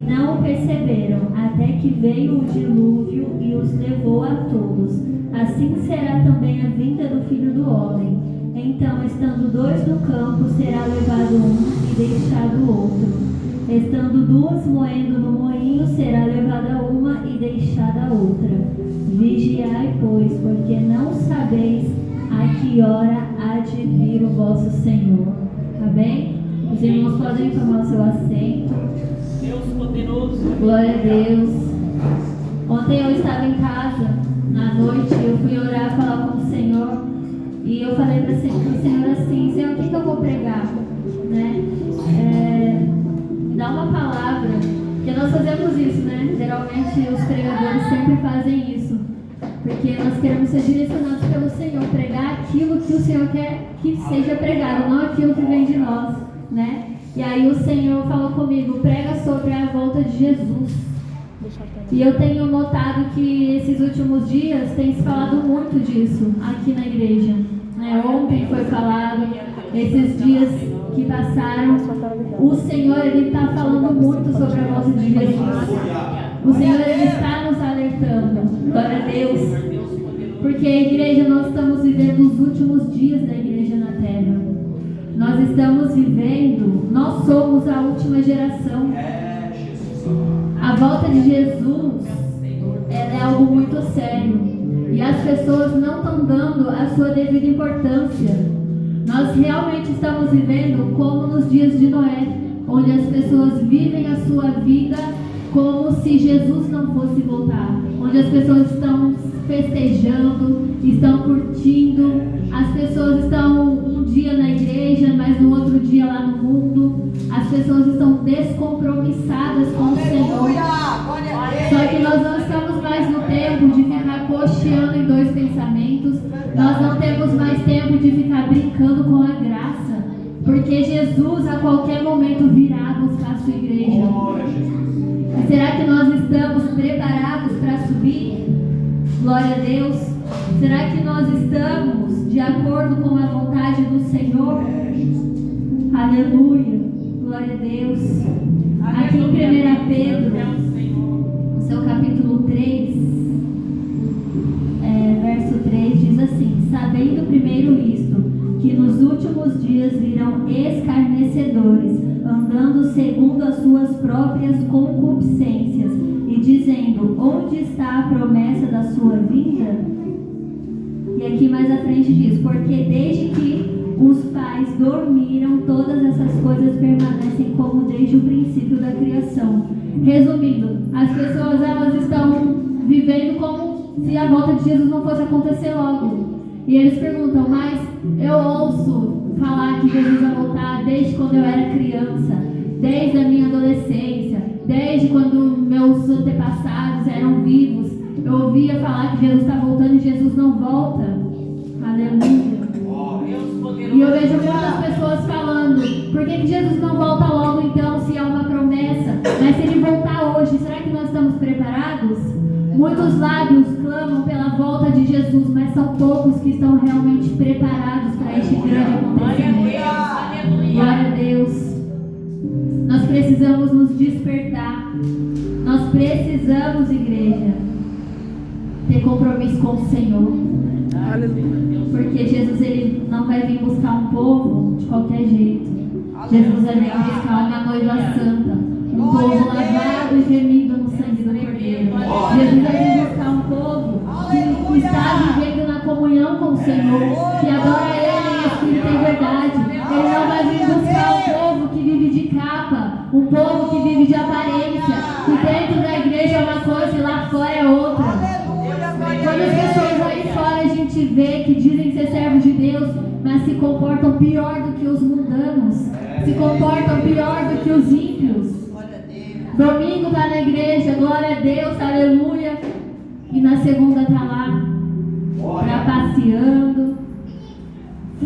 Não o perceberam, até que veio o dilúvio e os levou a todos. Assim será também a vinda do Filho do Homem. Então, estando dois no campo, será levado um e deixado o outro. Estando duas moendo no moinho, será levada uma e deixada a outra. Vigiai, pois, porque não sabeis a que hora há de vir o vosso Senhor. Amém? Os irmãos podem tomar o seu assento. Deus poderoso. Glória a Deus. Ontem eu estava em casa, na noite, eu fui orar, falar com o Senhor. E eu falei para o Senhor assim: Senhor, o que eu vou pregar? Né? Me dá uma palavra. Porque nós fazemos isso, né? Geralmente os pregadores sempre fazem isso. Porque nós queremos ser direcionados pelo Senhor, pregar aquilo que o Senhor quer que seja pregado, não aquilo que vem de nós, né? E aí o Senhor falou comigo: prega sobre a volta de Jesus. E eu tenho notado que esses últimos dias tem se falado muito disso aqui na igreja, né? Ontem foi falado, esses dias que passaram, o Senhor está falando muito sobre a volta de Jesus. O Senhor ele está nos alertando. Glória a Deus. Porque a igreja, nós estamos vivendo os últimos dias da igreja na terra. Nós estamos vivendo, nós somos a última geração. A volta de Jesus, ela é algo muito sério. E as pessoas não estão dando a sua devida importância. Nós realmente estamos vivendo como nos dias de Noé, onde as pessoas vivem a sua vida como se Jesus não fosse voltar. Onde as pessoas estão festejando, estão curtindo, as pessoas estão um dia na igreja, mas no outro dia lá no mundo. As pessoas estão descompromissadas com o Senhor. Só que nós não estamos mais no tempo de ficar cocheando em dois pensamentos. Nós não temos mais tempo de ficar brincando com a graça. Porque Jesus a qualquer momento virá buscar a sua igreja. E será que nós estamos preparados para subir? Glória a Deus. Será que nós estamos de acordo com a vontade do Senhor? Aleluia. Glória a Deus. Aqui em 1 Pedro, no seu capítulo 3, verso 3, diz assim: sabendo primeiro isto, que nos últimos dias virão escarnecedores, andando segundo as suas próprias concupiscências, e dizendo: onde está a promessa da sua vinda? E aqui mais à frente diz: porque desde que os pais dormiram, todas essas coisas permanecem como desde o princípio da criação. Resumindo, as pessoas elas estão vivendo como se a volta de Jesus não fosse acontecer logo. E eles perguntam: mas eu ouço falar que Jesus vai voltar desde quando eu era criança, desde a minha adolescência, desde quando meus antepassados eram vivos. Eu ouvia falar que Jesus está voltando e Jesus não volta. Aleluia. E eu vejo muitas pessoas falando: por que Jesus não volta logo então, se é uma promessa? Mas se ele voltar hoje, será que nós estamos preparados? Muitos lábios clamam pela volta de Jesus, mas são poucos que estão realmente preparados para este grande acontecimento. Glória a Deus. Nós precisamos nos despertar. Nós precisamos, igreja, ter compromisso com o Senhor. Porque Jesus ele não vai vir buscar um povo de qualquer jeito. Jesus vai vir buscar uma noiva santa, um povo lavado e remido no sangue do Cordeiro. Jesus vai vir buscar um povo que está vivendo na comunhão com o Senhor, que adora Ele em espírito e verdade. Ele não vai vir buscar um povo que vive de capa, um povo que vive de aparência, que dentro da igreja é uma coisa e lá fora é outra. Quando as pessoas aí fora a gente vê que dizem ser servos de Deus, mas se comportam pior do que os mundanos, se comportam pior do que os ímpios. Domingo está na igreja, glória a Deus, aleluia, e na segunda está lá, trapaceando,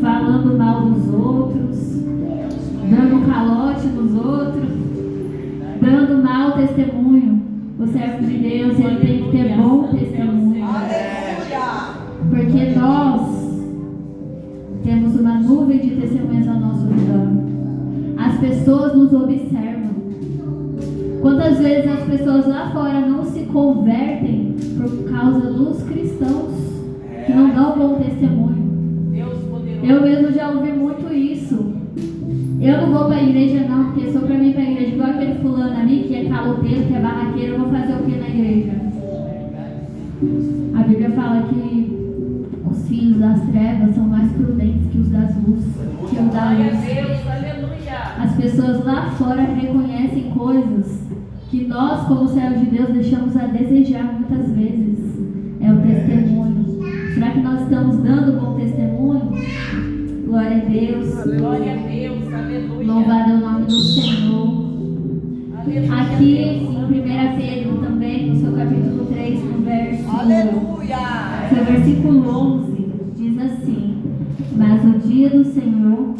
falando mal dos outros, dando calote nos outros, dando mau testemunho. O servo de Deus ele tem que ter bom testemunho. Porque nós temos uma nuvem de testemunhas ao nosso redor. As pessoas nos observam. Quantas vezes as pessoas lá fora não se convertem por causa dos cristãos que não dão bom testemunho? Eu mesmo já ouvi muito isso. Eu não vou para a igreja não, porque sou para mim para a igreja igual aquele fulano ali que é caloteiro, que é barraqueiro, eu vou fazer o que na igreja? A Bíblia fala que os filhos das trevas são mais prudentes que os das luzes, que os da luz. As pessoas lá fora reconhecem coisas que nós, como servos de Deus, deixamos a desejar muitas vezes. É o testemunho. Será que nós estamos dando bom testemunho? Glória a Deus. Glória a Deus, aleluia. Louvado é o nome do Senhor. Aqui em 1 Pedro também, no seu capítulo 3, no versículo 11, diz assim: mas o dia do Senhor,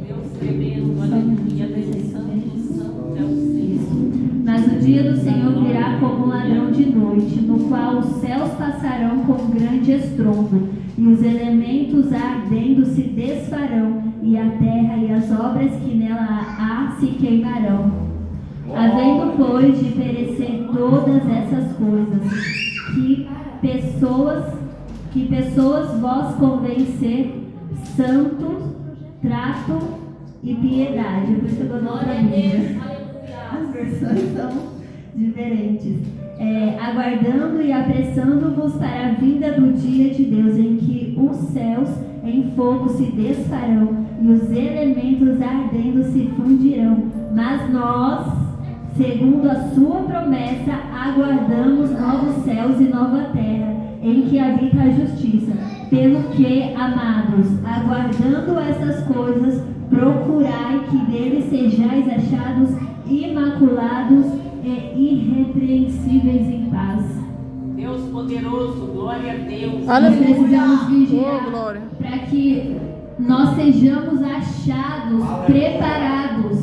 Deus tremendo, aleluia, santo é o Senhor. Mas o dia do Senhor virá como um ladrão de noite, no qual os céus passarão com grande estrondo, e os elementos ardendo se desfarão, e a terra e as obras que nela há se queimarão. Havendo, pois, de perecer todas essas coisas, que pessoas vós convém ser santos, trato e piedade. Por isso que eu dou outra Bíblia. As versões são diferentes. Aguardando e apressando-vos para a vinda do dia de Deus, em que os céus em fogo se desfarão e os elementos ardendo se fundirão. Mas nós, segundo a sua promessa, aguardamos novos céus e nova terra, em que habita a justiça. Pelo que, amados, aguardando essas coisas, procurai que dele sejais achados imaculados e irrepreensíveis em paz. Deus poderoso, glória a Deus. Nós precisamos vigiar para que nós sejamos achados, preparados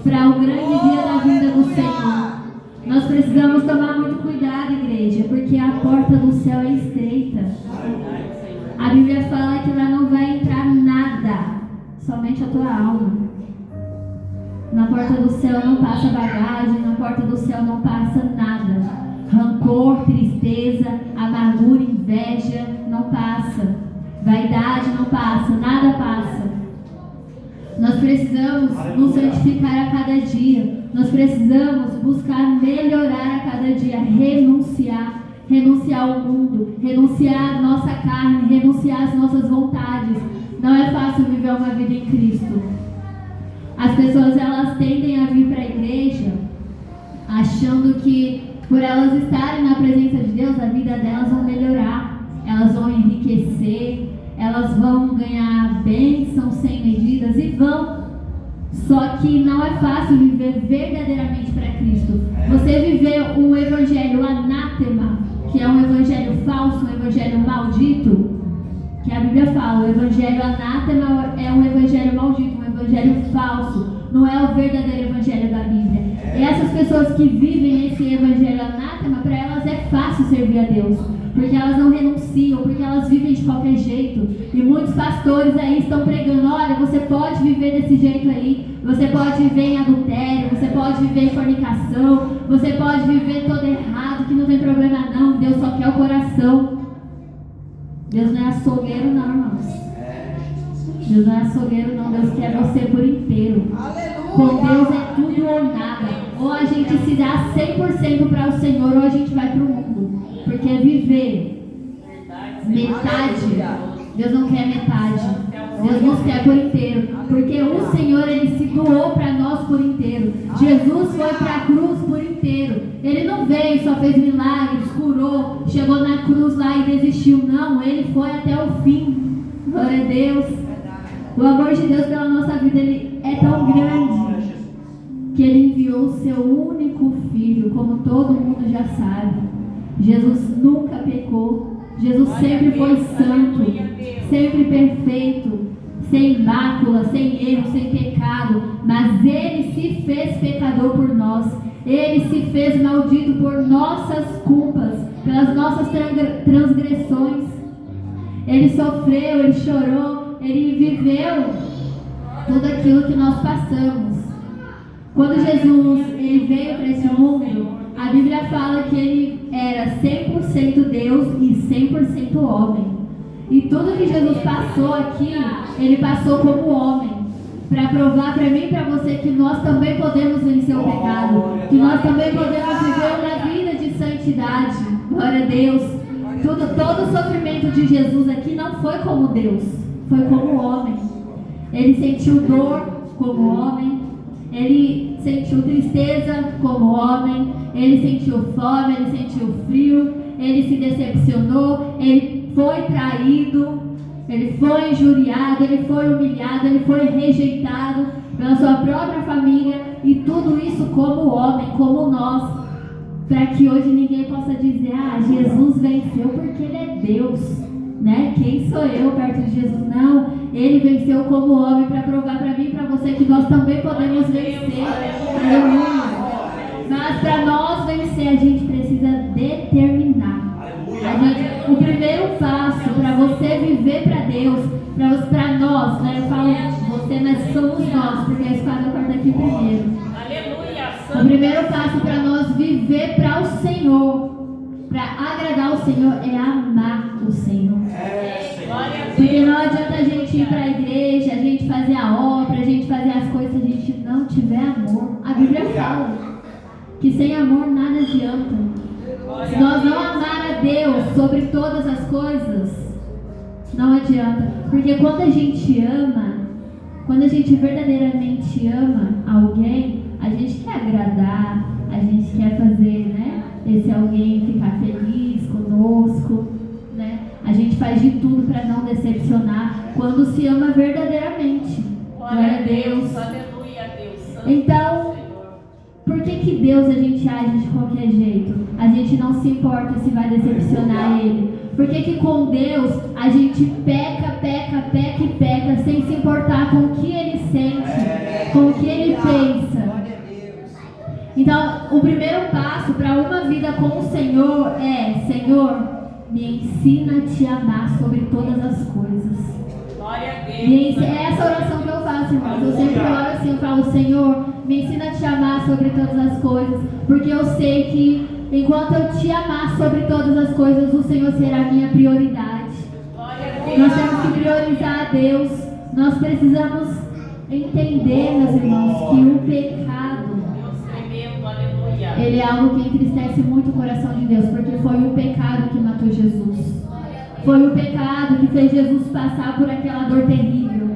para o grande dia da vinda do Senhor. Nós precisamos tomar muito cuidado, igreja, porque a porta do céu é estreita. A Bíblia fala que lá não vai entrar nada, somente a tua alma. Na porta do céu não passa bagagem, na porta do céu não passa nada. Rancor, tristeza, amargura, inveja, não passa. Vaidade não passa, nada passa. Nós precisamos nos santificar a cada dia. Nós precisamos buscar melhorar a cada dia, renunciar ao mundo, renunciar à nossa carne, renunciar às nossas vontades. Não é fácil viver uma vida em Cristo. As pessoas, elas tendem a vir para a igreja achando que por elas estarem na presença de Deus, a vida delas vai melhorar, elas vão enriquecer, elas vão ganhar bênçãos sem medidas e vão. Só que não é fácil viver verdadeiramente para Cristo. Você viver um evangelho anátema, que é um evangelho falso, um evangelho maldito, que a Bíblia fala, o evangelho anátema é um evangelho maldito, um evangelho falso, não é o verdadeiro evangelho da Bíblia. E essas pessoas que vivem esse evangelho anátema, para elas é fácil servir a Deus, porque elas não renunciam, porque elas vivem de qualquer jeito. E muitos pastores aí estão pregando: olha, você pode viver desse jeito aí, você pode viver em adultério, você pode viver em fornicação, você pode viver todo errado, que não tem problema não, Deus só quer o coração. Deus não é açougueiro não, irmãos. Deus não é açougueiro não, Deus quer você por inteiro. Com Deus é tudo ou nada. Ou a gente se dá 100% para o Senhor, ou a gente vai para o mundo. Porque viver metade, Deus não quer metade. Deus nos quer por inteiro. Porque o Senhor, Ele se doou para nós por inteiro. Jesus foi para a cruz por inteiro. Ele não veio, só fez milagres, curou, chegou na cruz lá e desistiu. Não, Ele foi até o fim. Glória a Deus. O amor de Deus pela nossa vida, Ele é tão grande que Ele enviou o seu único Filho, como todo mundo já sabe. Jesus nunca pecou. Jesus sempre foi santo, sempre perfeito, sem mácula, sem erro, sem pecado. Mas Ele se fez pecador por nós. Ele se fez maldito por nossas culpas, pelas nossas transgressões. Ele sofreu, Ele chorou, Ele viveu tudo aquilo que nós passamos. Quando Jesus ele veio para esse mundo, a Bíblia fala que ele era 100% Deus e 100% homem. E tudo que Jesus passou aqui, ele passou como homem, para provar para mim e para você que nós também podemos vencer o pecado, que nós também podemos viver uma vida de santidade. Glória a Deus. Todo o sofrimento de Jesus aqui não foi como Deus, foi como homem. Ele sentiu dor como homem, ele sentiu tristeza como homem, ele sentiu fome, ele sentiu frio, ele se decepcionou, ele foi traído, ele foi injuriado, ele foi humilhado, ele foi rejeitado pela sua própria família, e tudo isso como homem, como nós, para que hoje ninguém possa dizer, Jesus venceu porque ele é Deus, né? Quem sou eu perto de Jesus? Não, ele venceu como homem para provar para mim e para você que nós também podemos vencer. Aleluia. Mas para nós vencer, a gente precisa determinar. O primeiro passo para você viver para Deus, para nós, né? Eu falo você, mas somos nós, porque a espada corta aqui primeiro. O primeiro passo para nós viver para o Senhor, para agradar o Senhor, é amar o Senhor. Porque não adianta a gente ir para a igreja, a gente fazer a obra, a gente fazer as coisas, se a gente não tiver amor. A Bíblia fala que sem amor nada adianta. Se nós não amar a Deus sobre todas as coisas, não adianta. Porque quando a gente ama, quando a gente verdadeiramente ama alguém, a gente quer agradar, a gente quer fazer, né, esse alguém ficar feliz conosco, né? A gente faz de tudo para não decepcionar quando se ama verdadeiramente. Glória a Deus. Aleluia, Deus. Então, por que Deus a gente age de qualquer jeito? A gente não se importa se vai decepcionar Ele. Por que com Deus a gente peca e peca sem se importar com o que Ele sente, com o que Ele pensa? Então, o primeiro passo para uma vida com o Senhor é: Senhor, me ensina a te amar sobre todas as coisas. Glória a Deus. É essa oração que eu faço, irmãos. Eu sempre oro assim, eu falo: Senhor, me ensina a te amar sobre todas as coisas, porque eu sei que enquanto eu te amar sobre todas as coisas, o Senhor será a minha prioridade. Nós temos que priorizar a Deus. Nós precisamos entender, meus irmãos, que o pecado, ele é algo que entristece muito o coração de Deus, porque foi o pecado que matou Jesus. Foi o pecado que fez Jesus passar por aquela dor terrível.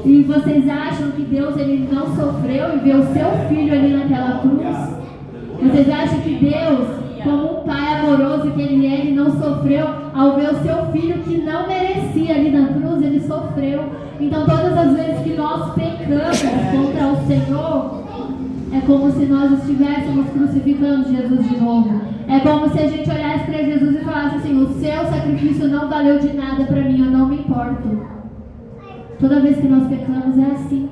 E vocês acham que Deus ele não sofreu e viu o seu filho ali naquela cruz? Vocês acham que Deus, como um pai amoroso que ele não sofreu ao ver o seu filho que não merecia ali na cruz? Ele sofreu. Então todas as vezes que nós pecamos contra o Senhor, é como se nós estivéssemos crucificando Jesus de novo. É como se a gente olhasse para Jesus e falasse assim: o seu sacrifício não valeu de nada para mim, eu não me importo. Toda vez que nós pecamos é assim.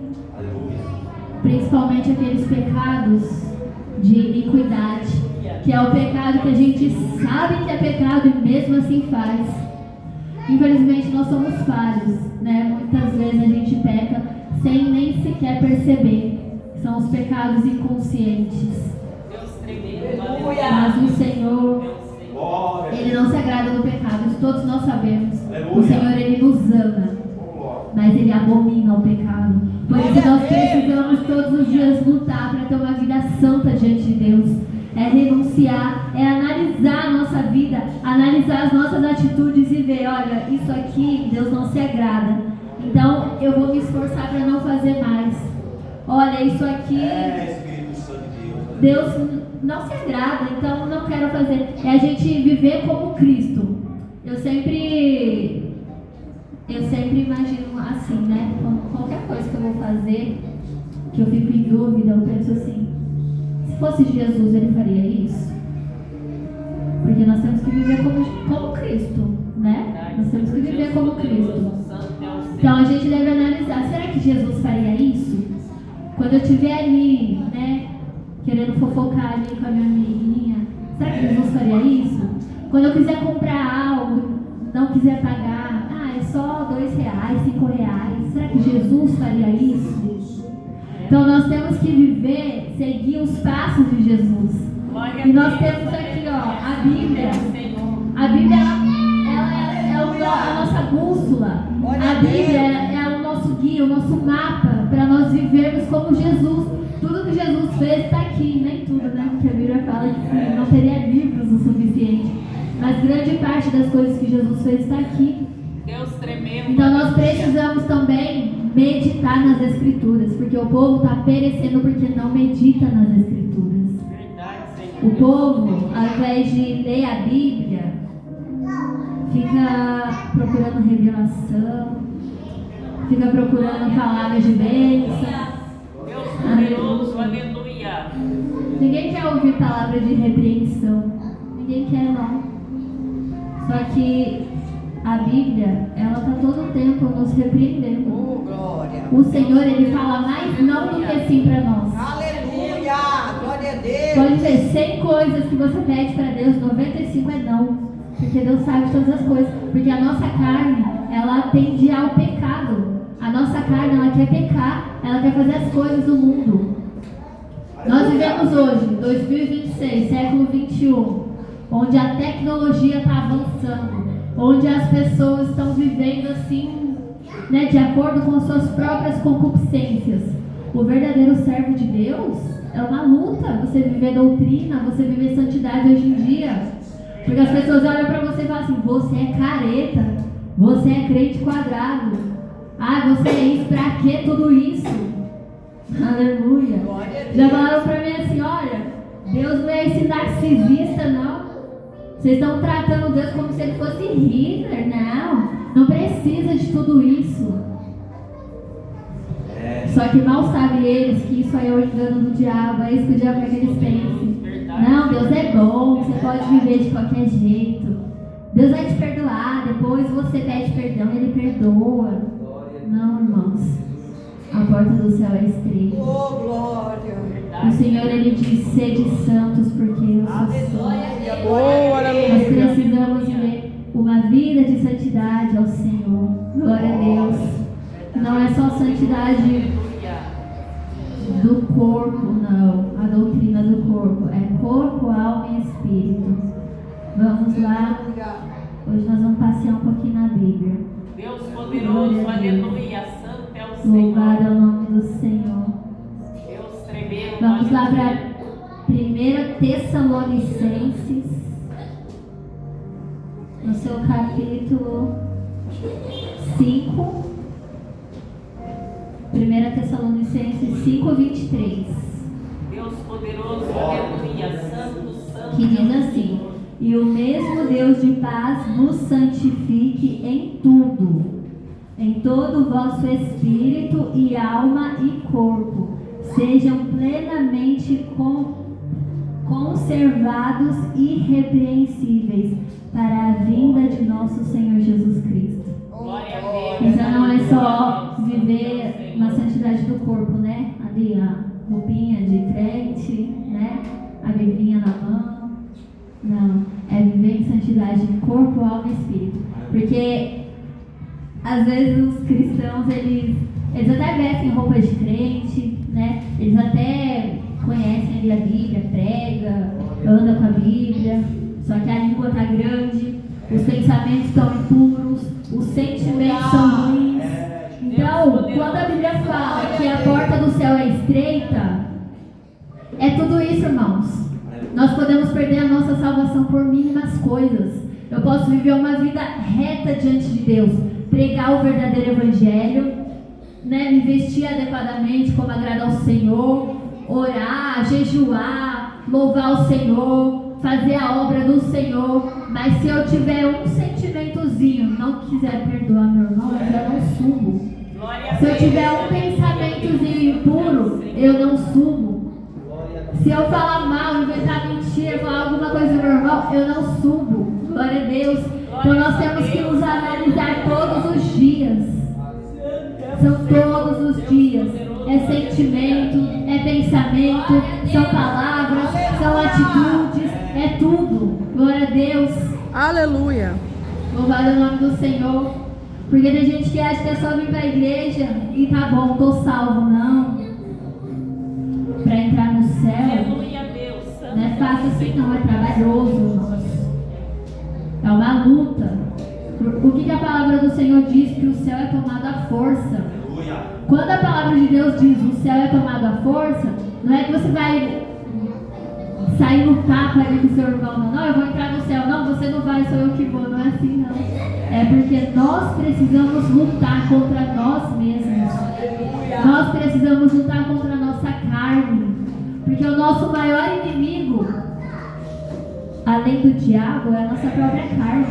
Principalmente aqueles pecados de iniquidade, que é o pecado que a gente sabe que é pecado e mesmo assim faz. Infelizmente nós somos falhos, né? Muitas vezes a gente peca sem nem sequer perceber. São os pecados inconscientes. Mas o Senhor, Ele não se agrada do pecado, isso todos nós sabemos. O Senhor, Ele nos ama, mas Ele abomina o pecado. Por isso nós precisamos todos os dias lutar para ter uma vida santa diante de Deus. É renunciar, é analisar a nossa vida, analisar as nossas atitudes e ver: olha, isso aqui Deus não se agrada, então eu vou me esforçar para não fazer mais. Olha, isso aqui Deus não se agrada, então não quero fazer. É a gente viver como Cristo. Eu sempre imagino assim, né? Qualquer coisa que eu vou fazer, que eu fico em dúvida, eu penso assim: se fosse Jesus, ele faria isso? Porque nós temos que viver como Cristo, né? Nós temos que viver como Cristo. Então a gente deve analisar: será que Jesus faria isso? Quando eu estiver ali, né, querendo fofocar ali com a minha amiguinha, será que Jesus faria isso? Quando eu quiser comprar algo, não quiser pagar, é só R$2, R$5, será que Jesus faria isso? Então nós temos que viver, seguir os passos de Jesus. E nós temos aqui, ó, a Bíblia. A Bíblia, ela é a nossa bússola. A Bíblia é o nosso guia, o nosso mapa para nós vivermos como Jesus. Tudo que Jesus fez está aqui, nem tudo, né? Porque a Bíblia fala que não teria livros o suficiente. Mas grande parte das coisas que Jesus fez está aqui. Deus tremendo. Então nós precisamos também meditar nas Escrituras, porque o povo está perecendo porque não medita nas Escrituras. Verdade, Senhor. O povo, ao invés de ler a Bíblia, fica procurando revelação, fica procurando palavras de bênção. Deus poderoso, aleluia. Ninguém quer ouvir palavras de repreensão. Ninguém quer, não. Só que a Bíblia, ela está todo o tempo nos repreendendo. Oh, glória. O Senhor, Ele fala mais não do que sim para nós. Aleluia. Glória a Deus. Pode ter 100 coisas que você pede para Deus, 95 é não. Porque Deus sabe todas as coisas. Porque a nossa carne, ela tende ao pecado. A nossa carne, ela quer pecar. Ela quer fazer as coisas do mundo. Nós vivemos hoje, 2026, século 21, onde a tecnologia está avançando, onde as pessoas estão vivendo assim, né, de acordo com suas próprias concupiscências. O verdadeiro servo de Deus é uma luta. Você viver doutrina, você viver santidade hoje em dia. Porque as pessoas olham para você e falam assim: você é careta, você é crente quadrado. Ah, você é isso, pra que tudo isso? Aleluia. Já falaram pra mim assim: olha, Deus não é esse narcisista, não. Vocês estão tratando Deus como se ele fosse Hitler. Não precisa de tudo isso. Só que mal sabem eles que isso aí é o engano do diabo. É isso que o diabo quer que eles pensem. Não, Deus é bom, você pode viver de qualquer jeito. Deus vai te perdoar, depois você pede perdão e ele perdoa. Não, irmãos. A porta do céu é estreita. Oh, glória. O Senhor, Ele diz: sede santos, porque eu sou santo. Nós precisamos viver uma vida de santidade ao Senhor. Glória a Deus. Não é só santidade do corpo, não. A doutrina do corpo. É corpo, alma e espírito. Vamos lá. Hoje nós vamos passear um pouquinho na Bíblia. Deus poderoso, aleluia. Santo é o Senhor. Louvado é o nome do Senhor. Deus tremendo. Vamos lá para 1 Tessalonicenses, no seu capítulo 5. 1 Tessalonicenses 5, 23. Deus poderoso, aleluia. Santo, santo. Que diz assim: e o mesmo Deus de paz nos santifique em tudo, em todo o vosso espírito e alma e corpo, sejam plenamente conservados irrepreensíveis para a vinda de nosso Senhor Jesus Cristo. Glória a Deus. Então não é só viver uma santidade do corpo, né? Ali a roupinha de crente, né? A biblinha na mão. Não, é viver em santidade de corpo, alma e espírito. Porque às vezes os cristãos, eles até vestem roupa de crente, né? Eles até conhecem ali a Bíblia, prega, anda com a Bíblia, só que a língua está grande, os pensamentos estão impuros, os sentimentos são ruins. Então, quando a Bíblia fala que a porta do céu é estreita, é tudo isso, irmãos. Nós podemos perder a nossa salvação por mínimas coisas. Eu posso viver uma vida reta diante de Deus, pregar o verdadeiro evangelho, né, me vestir adequadamente como agrada ao Senhor, orar, jejuar, louvar o Senhor, fazer a obra do Senhor. Mas se eu tiver um sentimentozinho, não quiser perdoar meu irmão, eu já não subo. Se eu tiver um pensamentozinho impuro, eu não subo. Se eu falar mal, inventar mentira, falar alguma coisa do meu irmão, eu não subo. Glória a Deus. Então nós temos que nos analisar todos os dias. São todos os dias. É sentimento, é pensamento, são palavras, são atitudes, é tudo. Glória a Deus. Aleluia. Louvado é o nome do Senhor. Porque tem gente que acha que é só vir para a igreja e tá bom, tô salvo. Não. para entrar no céu, Aleluia, Deus. não é fácil assim não, é trabalhoso, irmãos. É uma luta. O que a palavra do Senhor diz? Que o céu é tomado à força. Quando a palavra de Deus diz o céu é tomado à força, não é que você vai sair no tapa ali com o seu irmão, não, eu vou entrar no céu, não, você não vai, sou eu que vou, não é assim não. É porque nós precisamos lutar contra nós mesmos. Nós precisamos lutar contra a nossa carne. Porque o nosso maior inimigo, além do diabo, é a nossa própria carne.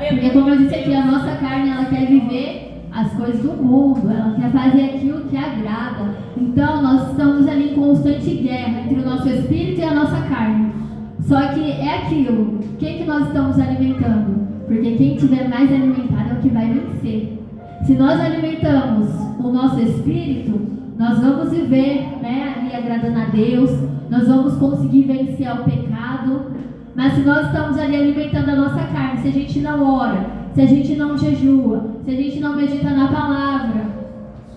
Porque como eu disse aqui, a nossa carne, ela quer viver as coisas do mundo, ela quer fazer aquilo que agrada. Então nós estamos ali em constante guerra entre o nosso espírito e a nossa carne. Só que é aquilo, quem que nós estamos alimentando? Porque quem estiver mais alimentado é o que vai vencer. Se nós alimentamos o nosso espírito, nós vamos viver, né, ali agradando a Deus, nós vamos conseguir vencer o pecado. Mas se nós estamos ali alimentando a nossa carne, se a gente não ora, se a gente não jejua, se a gente não medita na palavra,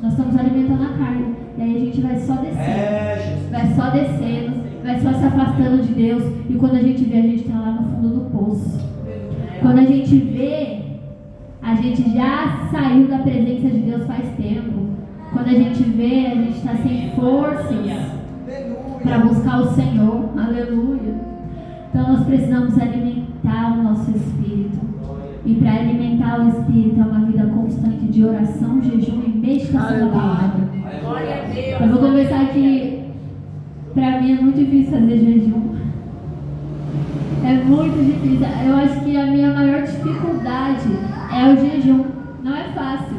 nós estamos alimentando a carne. E aí a gente vai só descendo, vai só descendo, vai só se afastando de Deus. E quando a gente vê, a gente está lá no fundo do poço. Quando a gente vê, a gente já saiu da presença de Deus faz tempo. Quando a gente vê, a gente está sem forças para buscar o Senhor. Aleluia. Então nós precisamos alimentar o nosso espírito. E para alimentar o espírito é uma vida constante de oração, jejum e meditação da palavra. Eu vou conversar que para mim é muito difícil fazer jejum. É muito difícil. Eu acho que a minha maior dificuldade é o jejum. Não é fácil.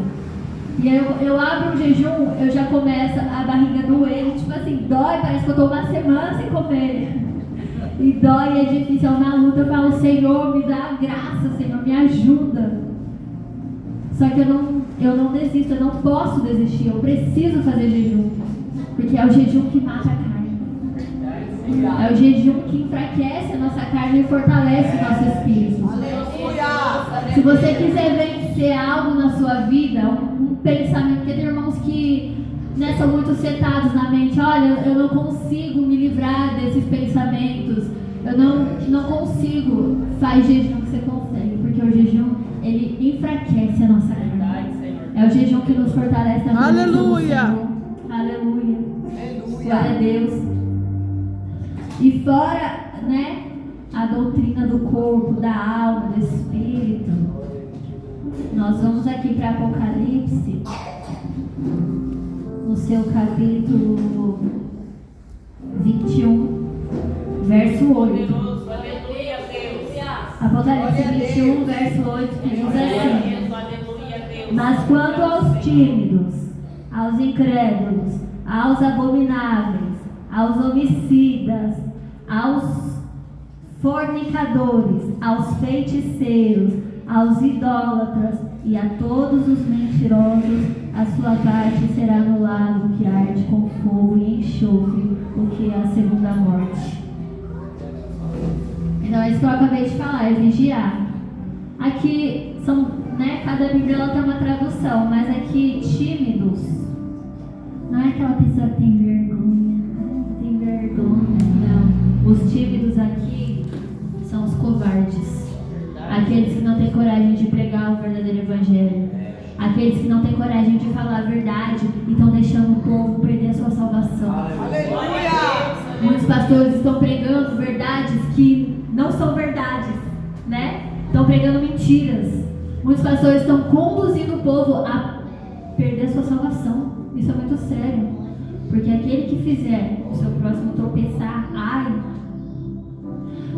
E eu abro um jejum, eu já começo a barriga doer. Tipo assim, dói, parece que eu estou uma semana sem comer. E dói, é difícil, é uma luta. Eu falo, Senhor, me dá graça, Senhor, me ajuda. Só que eu não desisto, eu não posso desistir. Eu preciso fazer jejum. Porque é o jejum que mata a carne. É o jejum que enfraquece a nossa carne e fortalece o nosso espírito. Se você quiser vencer algo na sua vida, um pensamento, porque tem irmãos que são muito setados na mente. Olha, eu não consigo me livrar desses pensamentos. Eu não consigo. Faz jejum que você consegue, porque o jejum, ele enfraquece a nossa carne. É o jejum que nos fortalece a vida. Aleluia! Aleluia! Glória a Deus. E fora, a doutrina do corpo, da alma, do espírito, nós vamos aqui para Apocalipse, no seu capítulo 21, verso 8. Apocalipse 21, verso 8, que diz assim: Mas quanto aos tímidos, aos incrédulos, aos abomináveis, aos homicidas, aos fornicadores, aos feiticeiros, aos idólatras e a todos os mentirosos, a sua parte será no lago que arde com fogo e enxofre, o que é a segunda morte. Então é isso que eu acabei de falar, é vigiar. Aqui são, cada Bíblia ela tem uma tradução, mas aqui tímidos não é aquela pessoa que tem vergonha. Tem vergonha, não. Os tímidos aqui são os covardes. Aqueles que não têm coragem de pregar o verdadeiro evangelho. Aqueles que não têm coragem de falar a verdade e estão deixando o povo perder a sua salvação. Aleluia! Muitos pastores estão pregando verdades que não são verdades, Estão pregando mentiras. Muitos pastores estão conduzindo o povo a perder a sua salvação. Isso é muito sério. Porque aquele que fizer o seu próximo tropeçar, ai.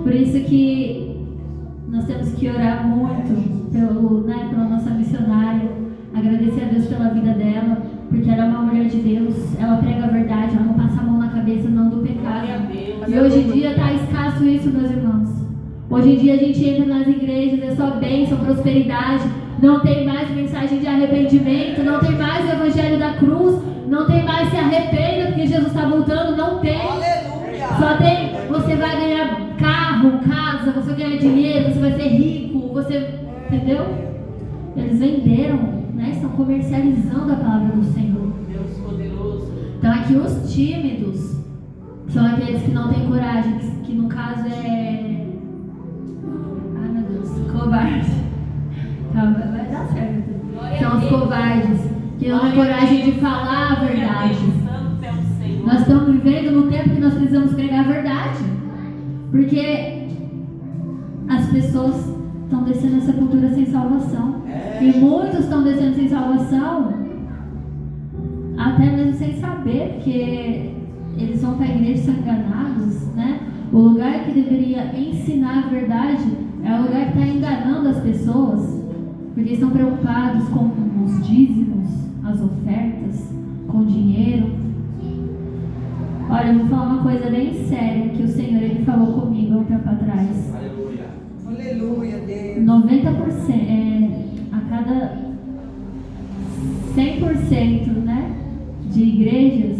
Por isso que nós temos que orar muito pela nossa missionária, agradecer a Deus pela vida dela, porque ela é uma mulher de Deus, ela prega a verdade, ela não passa a mão na cabeça não do pecado. E hoje em dia está escasso isso, meus irmãos. Hoje em dia a gente entra nas igrejas, é só bênção, prosperidade, não tem mais mensagem de arrependimento, não tem mais o evangelho da cruz, não tem mais se arrependa porque Jesus está voltando, não tem. Aleluia! Só tem, você vai ganhar carro, casa, você vai ganhar dinheiro, você vai ser rico, você, entendeu? Eles venderam, estão comercializando a palavra do Senhor. Deus poderoso. Então aqui os tímidos são aqueles que não têm coragem, que no caso é... Ai meu Deus, covarde. Calma, vai dar certo. São os covardes, que não têm coragem de falar a verdade. Nós estamos vivendo no tempo que nós precisamos pregar a verdade. Porque as pessoas estão descendo essa cultura sem salvação. E muitos estão descendo sem salvação, até mesmo sem saber, porque eles vão para a igreja e são enganados, né? O lugar que deveria ensinar a verdade é o lugar que está enganando as pessoas, porque estão preocupados com os dízimos, as ofertas, com dinheiro. Olha, eu vou falar uma coisa bem séria que o Senhor ele falou comigo há um tempo atrás. Aleluia, Deus. 90%, a cada 100%, né, de igrejas,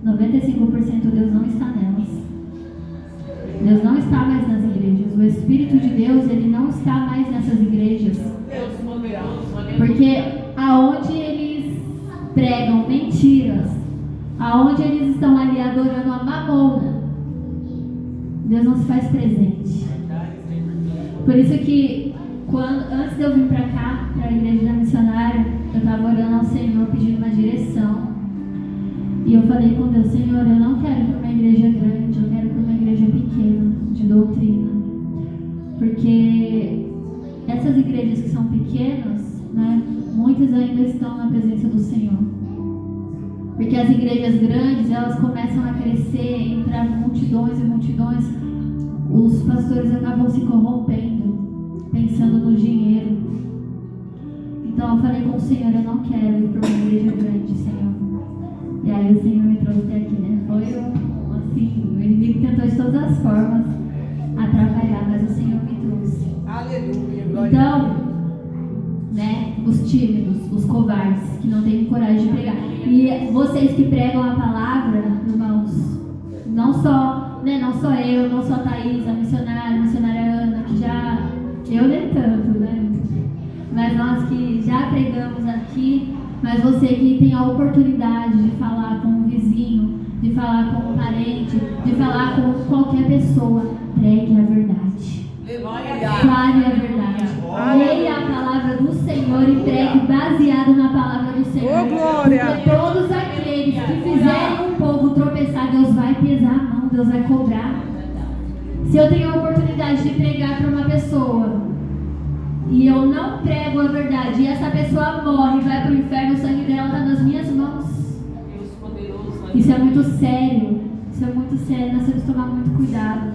95% Deus não está nelas. Deus não está mais nas igrejas. O Espírito de Deus, ele não está mais nessas igrejas. Porque aonde eles pregam mentiras, aonde eles estão ali adorando a mamona, Deus não se faz presente. Por isso que antes de eu vir para cá, para a igreja da missionária, eu estava orando ao Senhor pedindo uma direção. E eu falei com Deus: Senhor, eu não quero ir para uma igreja grande, eu quero ir para uma igreja pequena, de doutrina. Porque essas igrejas que são pequenas, né, muitas ainda estão na presença do Senhor. Porque as igrejas grandes, elas começam a crescer, entrar multidões e multidões. Os pastores acabam se corrompendo, pensando no dinheiro. Então eu falei com o Senhor: eu não quero ir para uma igreja grande, Senhor. E aí o Senhor me trouxe até aqui, né? Foi assim, o inimigo tentou de todas as formas atrapalhar, mas o Senhor me trouxe. Aleluia, glória. Então, né, os tímidos, os covardes, que não têm coragem de pregar. E vocês que pregam a palavra, irmãos, não só eu, não só a Thaís, a missionária Ana, que já, eu nem tanto, né? Mas nós que já pregamos aqui, mas você que tem a oportunidade de falar com um vizinho, de falar com um parente, de falar com qualquer pessoa, pregue a verdade. Fale a verdade. Leia a palavra do Senhor e pregue baseado na palavra do Senhor. Oh, glória! Porque todos aqueles que fizerem um povo tropeçar, Deus vai pesar a mão, Deus vai cobrar. Se eu tenho a oportunidade de pregar para uma pessoa e eu não prego a verdade e essa pessoa morre e vai para o inferno, o sangue dela está nas minhas mãos. Isso é muito sério. Isso é muito sério, nós temos que tomar muito cuidado.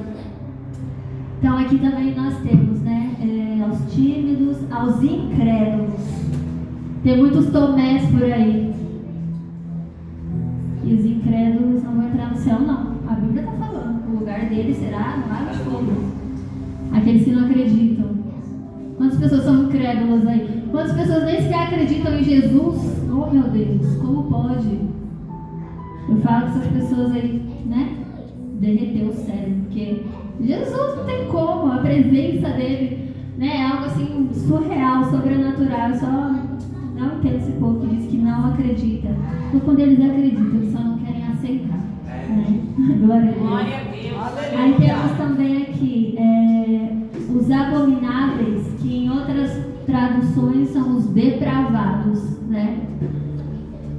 Então aqui também nós temos, né, aos tímidos, aos incrédulos. Tem muitos Tomés por aí. E os incrédulos não vão entrar no céu, não. A Bíblia está falando. O lugar deles será no lago de fogo. Aqueles que não acreditam. Quantas pessoas são incrédulas aí? Quantas pessoas nem sequer acreditam em Jesus? Oh meu Deus, como pode? Eu falo que essas pessoas aí, né, derreteu o cérebro, porque Jesus não tem como, a presença dele, né, é algo assim surreal, sobrenatural. Eu só não entendo esse povo que diz que não acredita. No fundo eles acreditam, eles só não querem aceitar. Né? Glória a Deus. Aí temos também aqui os abomináveis, que em outras traduções são os depravados, né?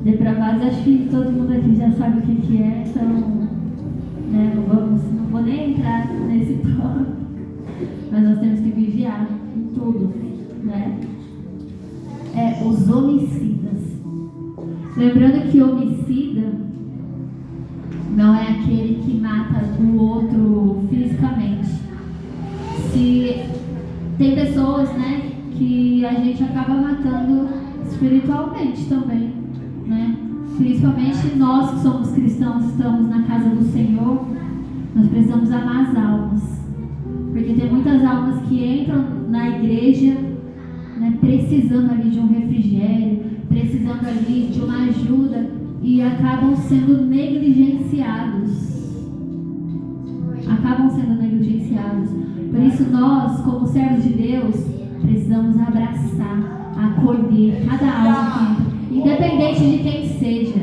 Depravados, acho que todo mundo aqui já sabe o que é, então, né, não vou nem entrar nesse tópico, mas nós temos que vigiar em tudo, né? Os homicidas. Lembrando que homicida não é aquele que mata o outro fisicamente. Se tem pessoas, né, que a gente acaba matando espiritualmente também, né? Principalmente nós que somos cristãos, estamos na casa do Senhor, nós precisamos amar as almas, porque tem muitas almas que entram na igreja, né, precisando ali de um refrigério, precisando ali de uma ajuda e acabam sendo negligenciados. Por isso nós, como servos de Deus, precisamos abraçar, acolher cada alma, independente de quem seja.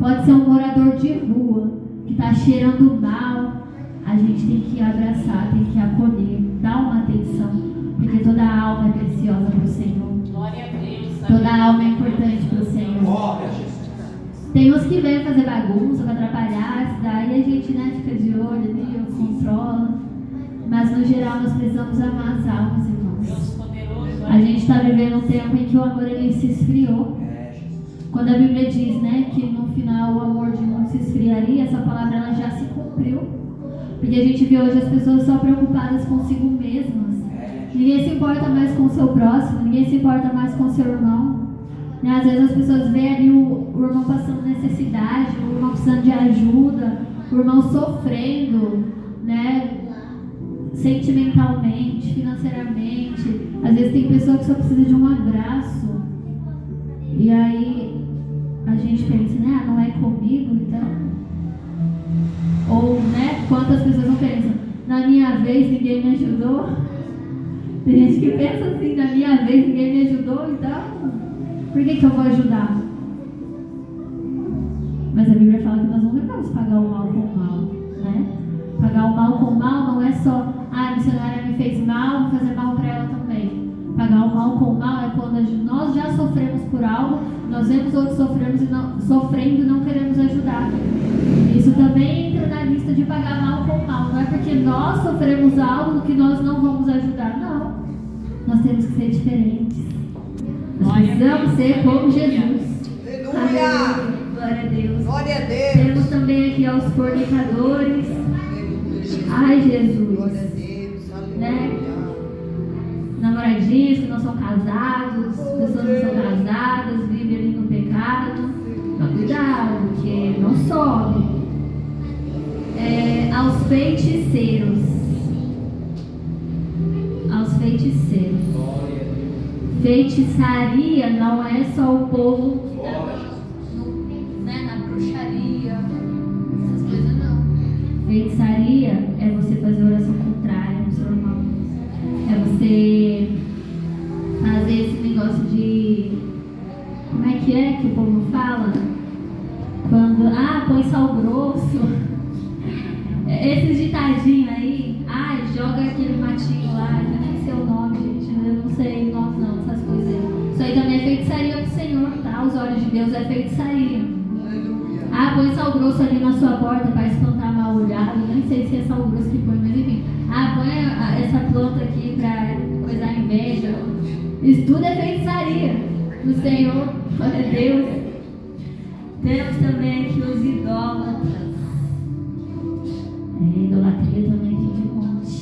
Pode ser um morador de rua que está cheirando mal. A gente tem que abraçar, tem que acolher, dar uma atenção, porque toda alma é preciosa para o Senhor. Glória a Deus. Toda alma é importante para o Senhor. Tem uns que vêm fazer bagunça para atrapalhar, daí a gente, né, fica de olho ali, controla. Mas no geral nós precisamos amar as almas, irmãos. A gente está vivendo um tempo em que o amor ele se esfriou. Quando a Bíblia diz, né, que no final o amor de muitos se esfriaria, essa palavra ela já se cumpriu. Porque a gente vê hoje as pessoas só preocupadas consigo mesmas. Ninguém se importa mais com o seu próximo, ninguém se importa mais com o seu irmão. Né? Às vezes as pessoas veem ali o irmão passando necessidade, o irmão precisando de ajuda, o irmão sofrendo, né, sentimentalmente, financeiramente. Às vezes tem pessoa que só precisa de um abraço. E aí a gente pensa, né, não é comigo, então. Ou, né, quantas pessoas não pensam, na minha vez ninguém me ajudou. Tem gente que pensa assim, na minha vez ninguém me ajudou, então por que eu vou ajudar? Mas a Bíblia fala que nós não devemos pagar o mal com o mal, né? Pagar o mal com o mal não é só, a missionária me fez mal, vou fazer mal para ela também. Pagar o mal com o mal é quando nós já sofremos por algo, nós vemos outros sofrendo e não queremos ajudar. Isso também entra na lista de pagar mal com mal. Não é porque nós sofremos algo que nós não vamos ajudar. Não. Nós temos que ser diferentes. Nós precisamos ser como Jesus. Aleluia! Glória a Deus. Glória a Deus. Temos também aqui aos fornicadores. Ai, Jesus. Glória a Deus. Aleluia. Né? Namoradinhos que não são casados, pessoas que não são casadas, vivem ali no pecado. Mas cuidado, porque não sobe. Aos feiticeiros. Aos feiticeiros. Feitiçaria não é só o povo que está na bruxaria, essas coisas não. Feitiçaria é você fazer oração contrária no seu irmão. É você fazer esse negócio de... Como é que o povo fala? Quando, põe sal grosso. Esses ditadinhos aí, joga aquele matinho lá, eu nem sei o nome, gente, eu não sei o nome não, essas coisas aí. Isso aí também é feitiçaria do Senhor, tá? Os olhos de Deus é feitiçaria. Põe sal grosso ali na sua porta para espantar mal olhado, nem sei se é sal grosso que põe, mas enfim. Põe essa planta aqui para coisar inveja. Isso tudo é feitiçaria do Senhor, glória a Deus. Temos também aqui os idólatras. Idolatria também tem de monte.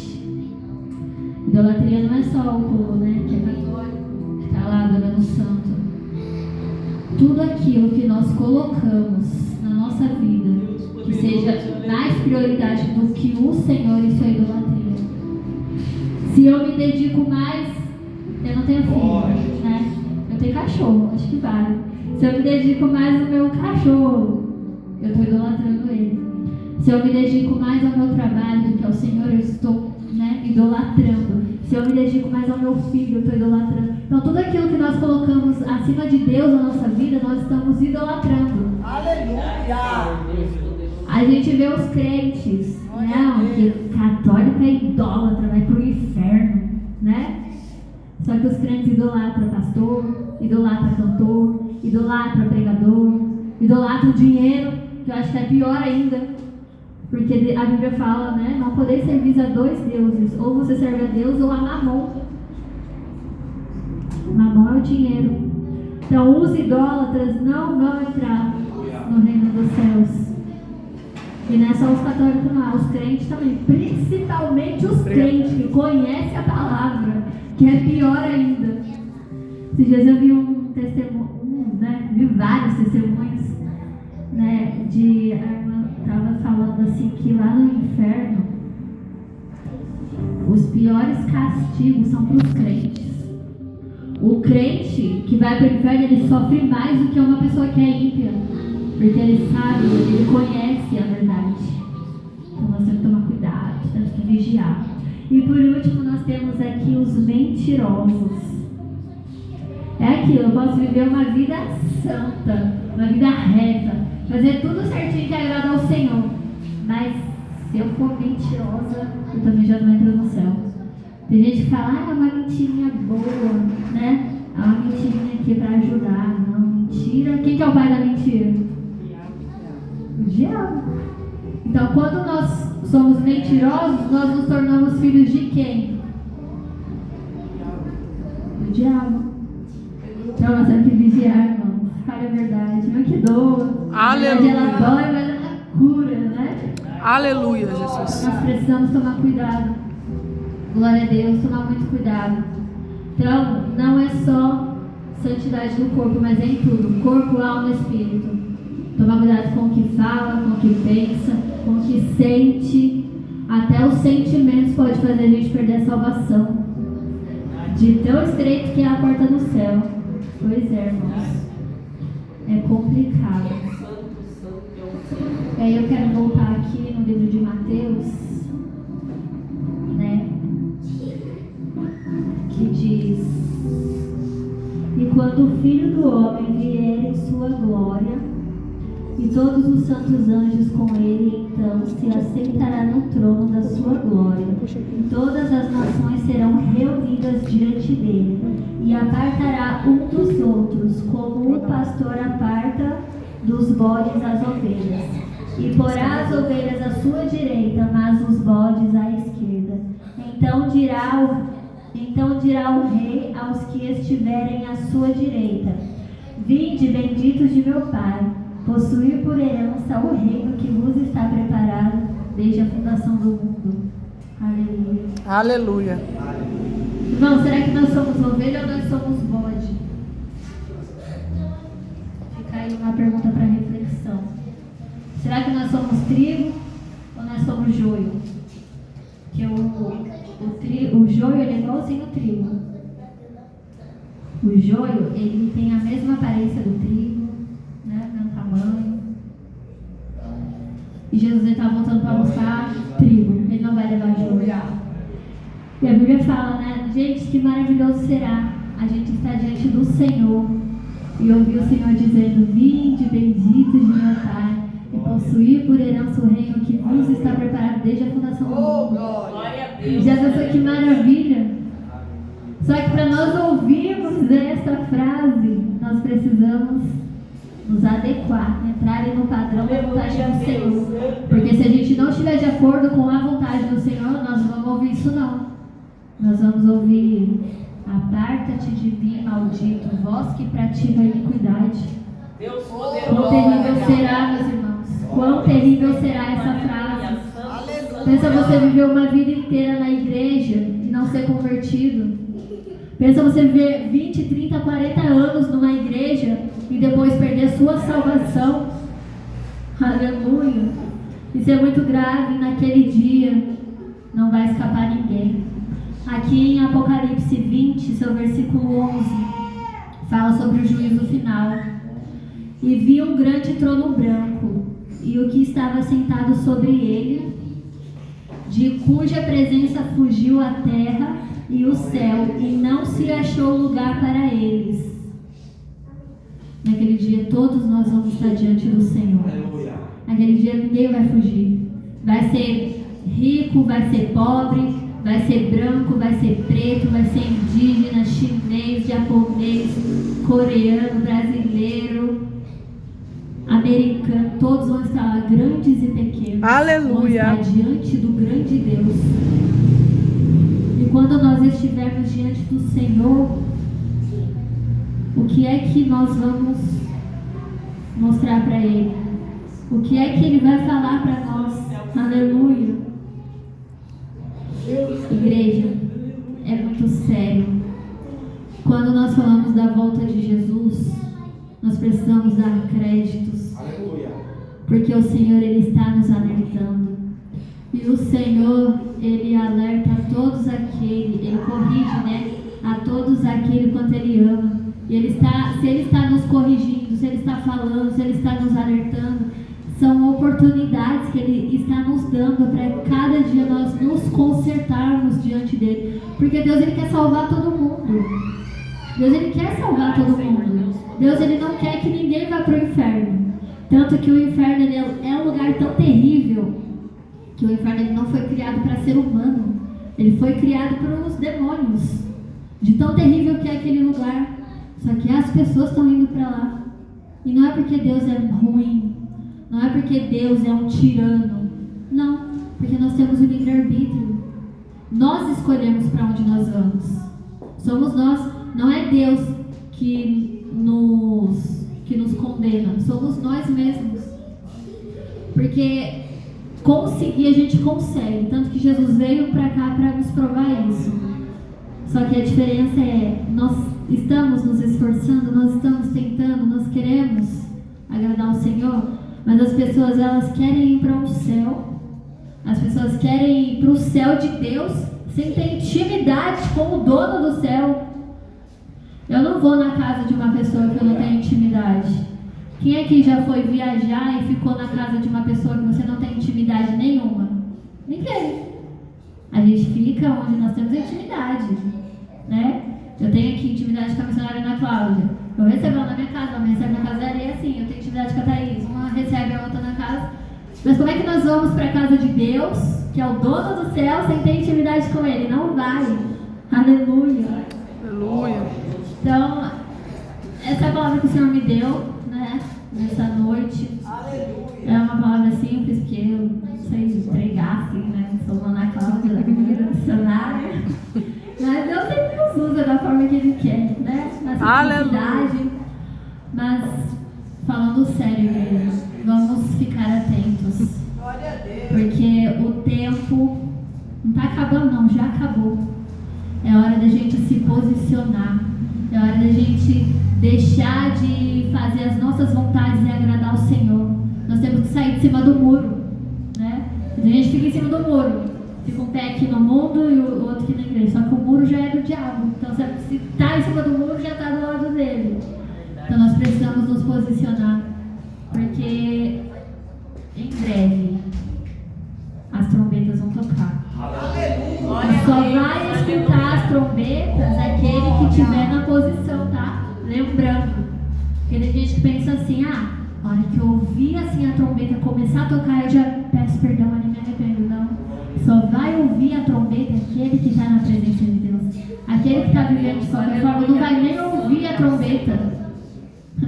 Idolatria não é só o povo, né, que é católico, que está lá adorando o santo. Tudo aquilo que nós colocamos na nossa vida, que seja mais prioridade do que o Senhor, isso é idolatria. Se eu me dedico mais, eu não tenho filho, né? Eu tenho cachorro, acho que vale. Se eu me dedico mais ao meu cachorro, eu estou idolatrando ele. Se eu me dedico mais ao meu trabalho do que ao Senhor, eu estou, né, idolatrando. Se eu me dedico mais ao meu filho, eu estou idolatrando. Então tudo aquilo que nós colocamos acima de Deus na nossa vida, nós estamos idolatrando. Aleluia! A gente vê os crentes, né, que católico é idólatra, vai pro inferno, né? Só que os crentes idolatram pastor, idolatram cantor, idolatram pregador, idolatram dinheiro, que eu acho que é pior ainda. Porque a Bíblia fala, né? Não podeis servir a dois deuses. Ou você serve a Deus ou a Mamon. Mamon é o dinheiro. Então os idólatras não vão entrar no reino dos céus. E não é só os católicos não, os crentes também. Principalmente os crentes que conhecem a palavra, que é pior ainda. Esses dias eu vi um testemunho, né? Vi vários testemunhos, né? De... estava falando assim que lá no inferno os piores castigos são para os crentes. O crente que vai para o inferno, ele sofre mais do que uma pessoa que é ímpia, porque ele sabe, ele conhece a verdade. Então nós temos que tomar cuidado, temos que vigiar. E por último nós temos aqui os mentirosos. É aquilo, eu posso viver uma vida santa, uma vida reta, Fazer tudo certinho que agrada ao Senhor. Mas se eu for mentirosa, eu também já não entro no céu. Tem gente que fala, é uma mentirinha boa, né? É uma mentirinha aqui para ajudar. Não, mentira. Quem que é o pai da mentira? O diabo. Então, quando nós somos mentirosos, nós nos tornamos filhos de quem? Do diabo. Então, nós temos que vigiar, irmãos. Fale a verdade. Não que doa. Aleluia. Ela dói, mas ela cura, né? Aleluia, Jesus. Nós precisamos tomar cuidado. Glória a Deus, tomar muito cuidado. Então, não é só santidade do corpo, mas é em tudo. Corpo, alma e espírito. Tomar cuidado com o que fala, com o que pensa, com o que sente. Até os sentimentos podem fazer a gente perder a salvação. De tão estreito que é a porta do céu. Pois é, irmãos. É complicado. E aí eu quero voltar aqui no livro de Mateus, né? Que diz: e quando o Filho do Homem vier em sua glória, e todos os santos anjos com ele, então se assentará no trono da sua glória. E todas as nações serão reunidas diante dele, e apartará um dos outros, como o pastor aparta dos bodes as ovelhas. E porá as ovelhas à sua direita, mas os bodes à esquerda. Então dirá o rei aos que estiverem à sua direita: vinde, benditos de meu Pai, possuir por herança o reino que vos está preparado desde a fundação do mundo. Aleluia. Aleluia. Irmão, será que nós somos ovelha ou nós somos bode? Fica aí uma pergunta para reflexão. Será que nós somos trigo ou nós somos joio? Porque o joio ele é igualzinho ao trigo. O joio ele tem a mesma aparência do trigo, né? Mesmo tamanho. E Jesus está voltando para mostrar trigo. Ele não vai levar joio. E a Bíblia fala, né? Gente, que maravilhoso será a gente estar diante do Senhor e ouvir o Senhor dizendo: vinde, benditos de meu Pai, e possuir por herança o reino que vos está preparado desde a fundação do mundo. Glória a Deus. Já pensou que maravilha? Só que para nós ouvirmos essa frase, nós precisamos nos adequar, entrar no padrão da vontade do Senhor. Porque se a gente não estiver de acordo com a vontade do Senhor, nós não vamos ouvir isso não. Nós vamos ouvir: aparta-te de mim, maldito, vós que pratica a iniquidade. Deus Quão poderoso. terrível será, meus irmãos? Quão terrível será essa frase? Pensa você viver uma vida inteira na igreja e não ser convertido. Pensa você viver 20, 30, 40 anos numa igreja e depois perder a sua salvação. Aleluia. Isso é muito grave. Naquele dia não vai escapar ninguém. Aqui em Apocalipse 20, seu versículo 11, fala sobre o juízo final. E vi um grande trono branco, e o que estava sentado sobre ele, de cuja presença fugiu a terra e o céu, e não se achou lugar para eles. Naquele dia todos nós vamos estar diante do Senhor. Naquele dia ninguém vai fugir. Vai ser rico, vai ser pobre, vai ser branco, vai ser preto, vai ser indígena, chinês, japonês, coreano, brasileiro, americano, todos vão estar lá, grandes e pequenos. Aleluia. Vão estar diante do grande Deus. E quando nós estivermos diante do Senhor, o que é que nós vamos mostrar para Ele? O que é que Ele vai falar para nós? Aleluia. Igreja, é muito sério. Quando nós falamos da volta de Jesus, nós precisamos dar créditos. Porque o Senhor, Ele está nos alertando. E o Senhor, Ele alerta a todos aqueles, Ele corrige, né? A todos aqueles quanto Ele ama. E Ele está, se Ele está nos corrigindo, se Ele está falando, se Ele está nos alertando, são oportunidades que Ele está nos dando para cada dia nós nos consertarmos diante dEle. Porque Deus, Ele quer salvar todo mundo. Deus, Ele quer salvar todo mundo. Deus, Ele não quer que ninguém vá para o inferno. Tanto que o inferno ele é um lugar tão terrível que o inferno ele não foi criado para ser humano. Ele foi criado para os demônios. De tão terrível que é aquele lugar. Só que as pessoas estão indo para lá. E não é porque Deus é ruim. Não é porque Deus é um tirano. Não. Porque nós temos o livre-arbítrio. Nós escolhemos para onde nós vamos. Somos nós. Não é Deus que nos condena. Somos nós mesmos. Porque conseguir a gente consegue. Tanto que Jesus veio para cá para nos provar isso. Só que a diferença é, nós estamos nos esforçando, nós estamos tentando, nós queremos agradar o Senhor, mas as pessoas elas querem ir para o céu. As pessoas querem ir para o céu de Deus sem ter intimidade com o dono do céu. Eu não vou na casa de uma pessoa que eu não tenho intimidade. Quem aqui já foi viajar e ficou na casa de uma pessoa que você não tem intimidade nenhuma? Ninguém. A gente fica onde nós temos intimidade, né? Eu tenho aqui intimidade com a missionária Ana Cláudia. Eu recebo ela na minha casa, ela me recebe na casa dela e assim, eu tenho intimidade com a Thaís. Uma recebe a outra na casa. Mas como é que nós vamos para a casa de Deus, que é o dono do céu, sem ter intimidade com Ele? Não vai. Aleluia. Aleluia. Então, essa é a palavra que o Senhor me deu, né? Nessa noite. É uma palavra simples, porque eu não sei pregar assim, né? Sou Ana Cláudia, da primeira missionária. Mas Deus sempre nos usa da forma que Ele quer, né? Na simplicidade. Mas, falando sério, igreja, vamos ficar atentos. Porque o tempo não está acabando, não, já acabou. É hora da gente se posicionar. É hora da gente deixar de fazer as nossas vontades e agradar o Senhor. Nós temos que sair de cima do muro, né? A gente fica em cima do muro. Fica um pé aqui no mundo e o outro aqui na igreja. Só que o muro já é do diabo. Então, se está em cima do muro, já está do lado dele. Então, nós precisamos nos posicionar. Porque, em breve, as trombetas vão tocar. E só vai escutar as trombetas aquele que estiver na posição, tá? Lembrando. Porque tem gente que pensa assim, a hora que eu ouvir assim a trombeta começar a tocar, eu já peço perdão, mas não me arrependo, não. Só vai ouvir a trombeta aquele que está na presença de Deus. Aquele que está vivendo de qualquer forma não vai nem ouvir a trombeta.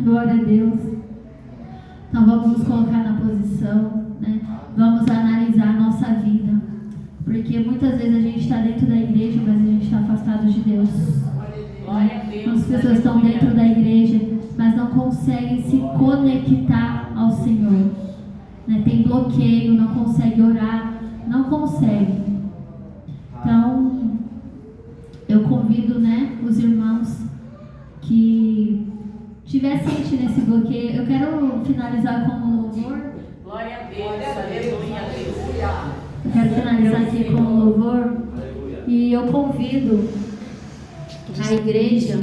Glória a Deus. Então vamos nos colocar na posição, né? Vamos analisar a nossa vida. Porque muitas vezes a gente está dentro da igreja, mas a gente está afastado de Deus. As pessoas estão dentro da igreja, mas não conseguem se conectar ao Senhor. Né? Tem bloqueio, não consegue orar, não consegue. Então, eu convido, né, os irmãos que estiver sentindo esse bloqueio. Eu quero finalizar com um louvor. Glória a Deus, aleluia, aleluia. Eu quero finalizar aqui com um louvor. E eu convido a igreja